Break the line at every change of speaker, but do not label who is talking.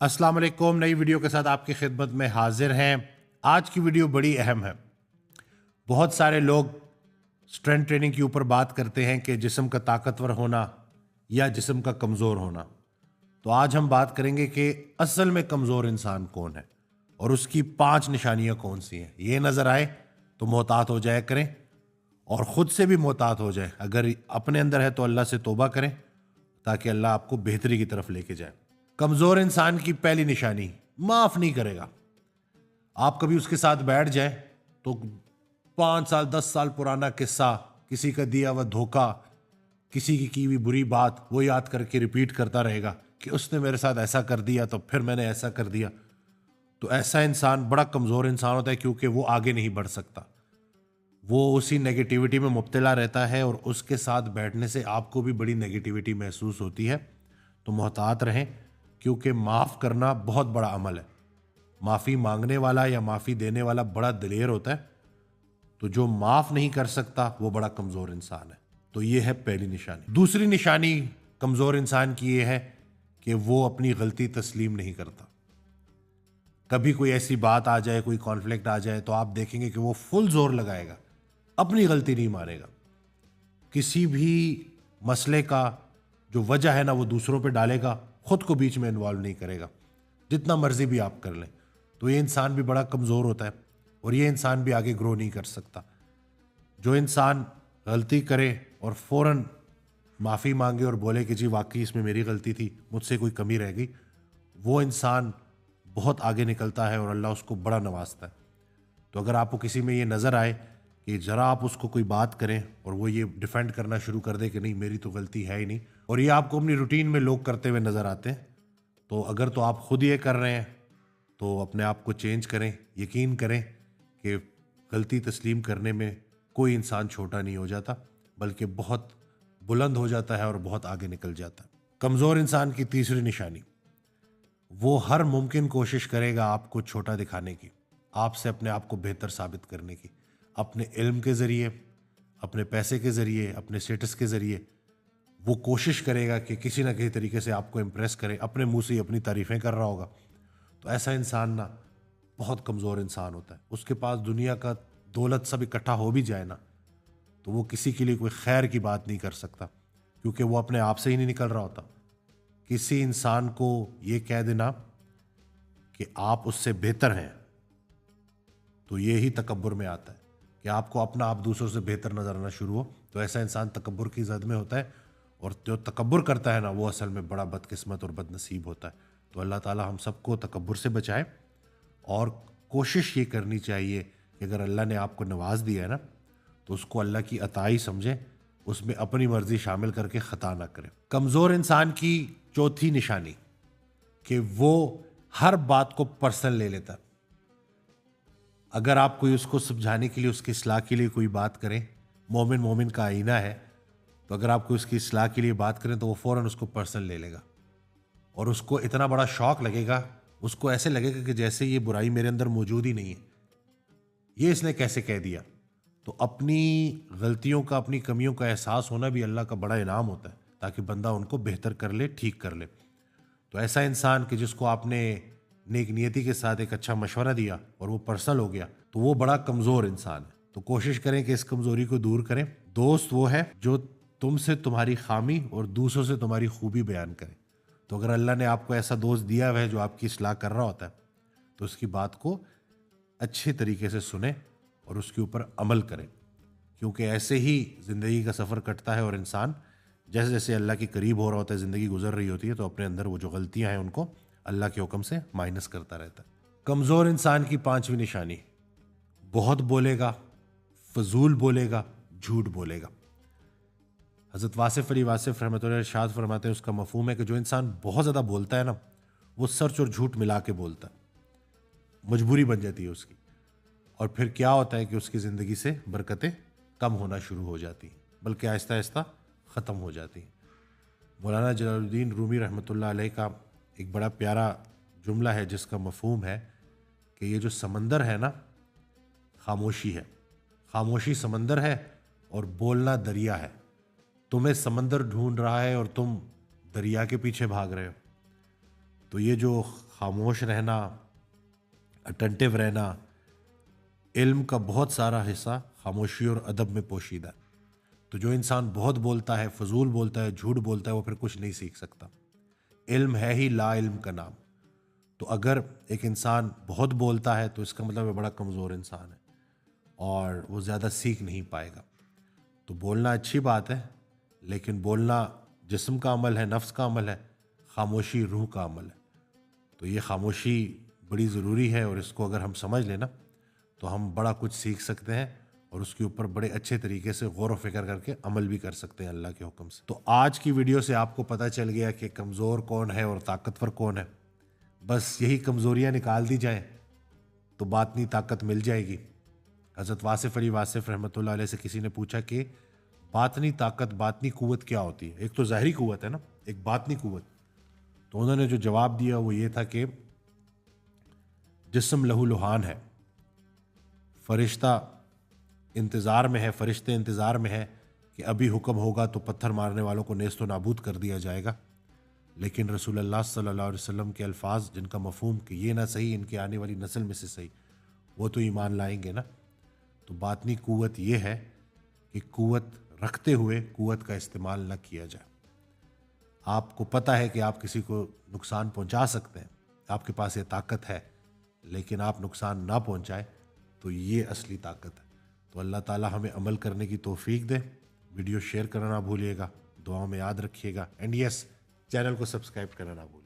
अस्सलाम वालेकुम। नई वीडियो के साथ आपकी खिदमत में हाजिर हैं। आज की वीडियो बड़ी अहम है। बहुत सारे लोग स्ट्रेंथ ट्रेनिंग के ऊपर बात करते हैं कि जिस्म का ताकतवर होना या जिस्म का कमज़ोर होना। तो आज हम बात करेंगे कि असल में कमज़ोर इंसान कौन है और उसकी 5 निशानियां कौन सी हैं। ये नज़र आए तो मोहतात हो जाया करें और ख़ुद से भी मोहतात हो जाए। अगर अपने अंदर है तो अल्लाह से तौबा करें ताकि अल्लाह आपको बेहतरी की तरफ लेके जाए। कमज़ोर इंसान की पहली निशानी, माफ़ नहीं करेगा। आप कभी उसके साथ बैठ जाए तो 5 साल 10 साल पुराना किस्सा, किसी का दिया हुआ धोखा, किसी की हुई बुरी बात वो याद करके रिपीट करता रहेगा कि उसने मेरे साथ ऐसा कर दिया तो फिर मैंने ऐसा कर दिया। तो ऐसा इंसान बड़ा कमज़ोर इंसान होता है, क्योंकि वो आगे नहीं बढ़ सकता। वो उसी नेगेटिविटी में मुब्तला रहता है और उसके साथ बैठने से आपको भी बड़ी नेगेटिविटी महसूस होती है। तो मोहतात रहें, क्योंकि माफ़ करना बहुत बड़ा अमल है। माफ़ी मांगने वाला या माफ़ी देने वाला बड़ा दिलेर होता है। तो जो माफ़ नहीं कर सकता वो बड़ा कमज़ोर इंसान है। तो ये है पहली निशानी। दूसरी निशानी कमज़ोर इंसान की ये है कि वो अपनी गलती तस्लीम नहीं करता। कभी कोई ऐसी बात आ जाए, कोई कॉन्फ्लिक्ट आ जाए तो आप देखेंगे कि वो फुल जोर लगाएगा, अपनी गलती नहीं मानेगा। किसी भी मसले का जो वजह है ना वो दूसरों पे डालेगा, खुद को बीच में इन्वॉल्व नहीं करेगा, जितना मर्जी भी आप कर लें। तो ये इंसान भी बड़ा कमज़ोर होता है और ये इंसान भी आगे ग्रो नहीं कर सकता। जो इंसान गलती करे और फ़ौरन माफ़ी मांगे और बोले कि जी वाकई इसमें मेरी गलती थी, मुझसे कोई कमी रह गई, वो इंसान बहुत आगे निकलता है और अल्लाह उसको बड़ा नवाजता है। तो अगर आपको किसी में ये नज़र आए कि ज़रा आप उसको कोई बात करें और वो ये डिफेंड करना शुरू कर दे कि नहीं मेरी तो गलती है ही नहीं, और ये आपको अपनी रूटीन में लोग करते हुए नज़र आते हैं, तो अगर तो आप खुद ये कर रहे हैं तो अपने आप को चेंज करें। यकीन करें कि गलती तस्लीम करने में कोई इंसान छोटा नहीं हो जाता, बल्कि बहुत बुलंद हो जाता है और बहुत आगे निकल जाता है। कमज़ोर इंसान की तीसरी निशानी, वो हर मुमकिन कोशिश करेगा आपको छोटा दिखाने की, आपसे अपने आप को बेहतर साबित करने की। अपने इल्म के ज़रिए, अपने पैसे के ज़रिए, अपने स्टेटस के ज़रिए वो कोशिश करेगा कि किसी ना किसी तरीके से आपको इम्प्रेस करे। अपने मुंह से अपनी तारीफ़ें कर रहा होगा। तो ऐसा इंसान ना बहुत कमज़ोर इंसान होता है। उसके पास दुनिया का दौलत सब इकट्ठा हो भी जाए ना तो वो किसी के लिए कोई खैर की बात नहीं कर सकता, क्योंकि वो अपने आप से ही नहीं निकल रहा होता। किसी इंसान को ये कह देना कि आप उससे बेहतर हैं तो ये ही तकब्बुर में आता है कि आपको अपना आप दूसरों से बेहतर नजर आना शुरू हो। तो ऐसा इंसान तकब्बुर की जद में होता है, और जो तकब्बुर करता है ना वो असल में बड़ा बदकिस्मत और बदनसीब होता है। तो अल्लाह ताला हम सबको तकब्बुर से बचाए, और कोशिश ये करनी चाहिए कि अगर अल्लाह ने आपको नवाज दिया है ना तो उसको अल्लाह की अताई समझे, उसमें अपनी मर्जी शामिल करके ख़ता ना करें। कमज़ोर इंसान की चौथी निशानी कि वो हर बात को पर्सनल ले लेता। अगर आप कोई उसको समझाने के लिए, उसकी इस्लाह के लिए कोई बात करें, मोमिन मोमिन का आईना है, तो अगर आप कोई उसकी इस्लाह के लिए बात करें तो वो फ़ौरन उसको पर्सनल ले लेगा और उसको इतना बड़ा शौक लगेगा, उसको ऐसे लगेगा कि जैसे ये बुराई मेरे अंदर मौजूद ही नहीं है, ये इसने कैसे कह दिया। तो अपनी गलतियों का, अपनी कमियों का एहसास होना भी अल्लाह का बड़ा इनाम होता है, ताकि बंदा उनको बेहतर कर ले, ठीक कर ले। तो ऐसा इंसान कि जिसको आपने नेक नियति के साथ एक अच्छा मशवरा दिया और वो पर्सनल हो गया, तो वो बड़ा कमज़ोर इंसान है। तो कोशिश करें कि इस कमज़ोरी को दूर करें। दोस्त वो है जो तुमसे तुम्हारी खामी और दूसरों से तुम्हारी खूबी बयान करे। तो अगर अल्लाह ने आपको ऐसा दोस्त दिया हुआ है जो आपकी इस्लाह कर रहा होता है, तो उसकी बात को अच्छे तरीके से सुने और उसके ऊपर अमल करें, क्योंकि ऐसे ही ज़िंदगी का सफ़र कटता है और इंसान जैसे जैसे अल्लाह के करीब हो रहा होता है, ज़िंदगी गुजर रही होती है, तो अपने अंदर वो जो गलतियां हैं उनको अल्लाह के हुक्म से माइनस करता रहता है। कमज़ोर इंसान की पांचवी निशानी, बहुत बोलेगा, फजूल बोलेगा, झूठ बोलेगा। हज़रत वासिफ़ अली वासिफ़ रहमतुल्लाह अलैह इरशाद फरमाते हैं, उसका मफ़हूम है कि जो इंसान बहुत ज़्यादा बोलता है ना, वो सच और झूठ मिला के बोलता है, मजबूरी बन जाती है उसकी, और फिर क्या होता है कि उसकी ज़िंदगी से बरकतें कम होना शुरू हो जाती हैं, बल्कि आहिस्ता आहिस्ता ख़त्म हो जाती हैं। मौलाना जलालुद्दीन रूमी रहमतुल्लाह अलैह का एक बड़ा प्यारा जुमला है जिसका मफ़हूम है कि ये जो समंदर है ना, खामोशी है, खामोशी समंदर है और बोलना दरिया है। तुम्हें समंदर ढूंढ रहा है और तुम दरिया के पीछे भाग रहे हो। तो ये जो खामोश रहना, अटेंटिव रहना, इल्म का बहुत सारा हिस्सा खामोशी और अदब में पोशीदा है। तो जो इंसान बहुत बोलता है, फजूल बोलता है, झूठ बोलता है, वो फिर कुछ नहीं सीख सकता। इल्म है ही ला इल्म का नाम। तो अगर एक इंसान बहुत बोलता है तो इसका मतलब वो बड़ा कमज़ोर इंसान है और वो ज़्यादा सीख नहीं पाएगा। तो बोलना अच्छी बात है, लेकिन बोलना जिस्म का अमल है, नफ्स का अमल है, खामोशी रूह का अमल है। तो ये खामोशी बड़ी ज़रूरी है और इसको अगर हम समझ लेना तो हम बड़ा कुछ सीख सकते हैं और उसके ऊपर बड़े अच्छे तरीके से गौर व फिक्र करके अमल भी कर सकते हैं अल्लाह के हुक्म से। तो आज की वीडियो से आपको पता चल गया कि कमज़ोर कौन है और ताकतवर कौन है। बस यही कमज़ोरियाँ निकाल दी जाएँ तो बातनी ताकत मिल जाएगी। हज़रत वासिफ़ अली वासिफ़ रहमतुल्लाह अलैह से किसी ने पूछा कि बातनी ताकत, बातनी क़ुव्वत क्या होती है? एक तो ज़ाहिरी क़ुव्वत है ना, एक बातनी क़ुव्वत। तो उन्होंने जो जवाब दिया वो ये था कि जिस्म लहू लुहान है, फरिश्ता इंतज़ार में है, फरिश्ते इंतज़ार में है कि अभी हुक्म होगा तो पत्थर मारने वालों को नेस्त व नाबूद कर दिया जाएगा। लेकिन रसूलुल्लाह सल्लल्लाहु अलैहि वसल्लम के अल्फाज जिनका मफ़हूम कि ये ना सही इनके आने वाली नस्ल में से सही, वो तो ईमान लाएंगे ना। तो बातनी क़ुव्वत ये है कि क़ुव्वत रखते हुए क़ुव्वत का इस्तेमाल न किया जाए। आपको पता है कि आप किसी को नुकसान पहुंचा सकते हैं, आपके पास ये ताकत है, लेकिन आप नुकसान ना पहुंचाए तो ये असली ताकत है। तो अल्लाह ताला हमें अमल करने की तौफीक दे। वीडियो शेयर करना ना भूलिएगा, दुआओं में याद रखिएगा, एंड यस, चैनल को सब्सक्राइब करना ना भूलिएगा।